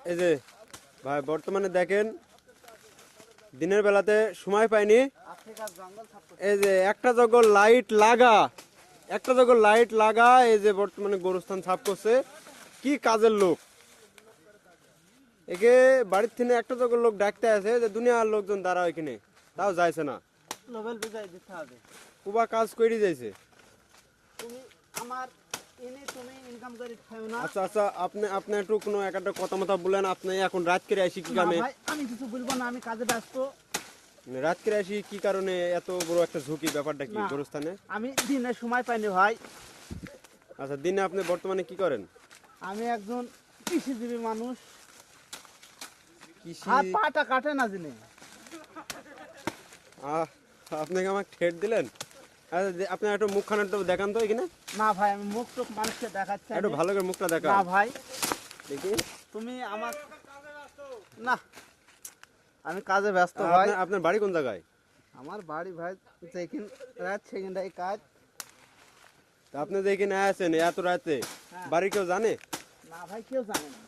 এই যে ভাই বর্তমানে দেখেন দিনের বেলাতে সময় পাইনি, এই যে একটা জগল লাইট লাগা, এই যে বর্তমানে গোরস্থান সাফ করছে। কি কাজের লোক, একে বাড়ির থেকে একটা জগল লোক ডাকতে আছে যে দুনিয়ার লোকজন দাঁড়া এখানে, তাও যাইছে না। কুবা কাজ করে যাইছে। আচ্ছা আচ্ছা, আপনি একটু কোনো একটা কথা মতো বলেন। আপনি এখন রাত করে আসি কি কারণে? আমি কিছু বলবো না, আমি কাজে ব্যস্ত। রাত করে আসি কি কারণে? এত বড় একটা ঝুঁকি, ব্যাপারটা কি গোরস্থানে? আমি দিনে সময় পাইনি ভাই। আচ্ছা, দিনে আপনি বর্তমানে কি করেন? আমি একজন কৃষিজীবী মানুষ। কৃষি? হাত পাটা কাটে না জিনে। আপনাকে আমাকে ঠেট দিলেন। আপনার একটু মুখখানা একটু দেখান তো এখানে। না ভাই, আমি মুখ টুক মানুষকে দেখাচ্ছি একটু ভালো করে মুখটা দেখা। না ভাই, দেখি তুমি আমার না, আমি কাজে ব্যস্ত ভাই। আপনার বাড়ি কোন জায়গায়? আমার বাড়ি ভাই যেখানে রাত সেখানটাই কাজ। আপনি যে এখানে আছেন এত রাতে, বাড়ি কেউ জানে? না ভাই, কেউ জানে না।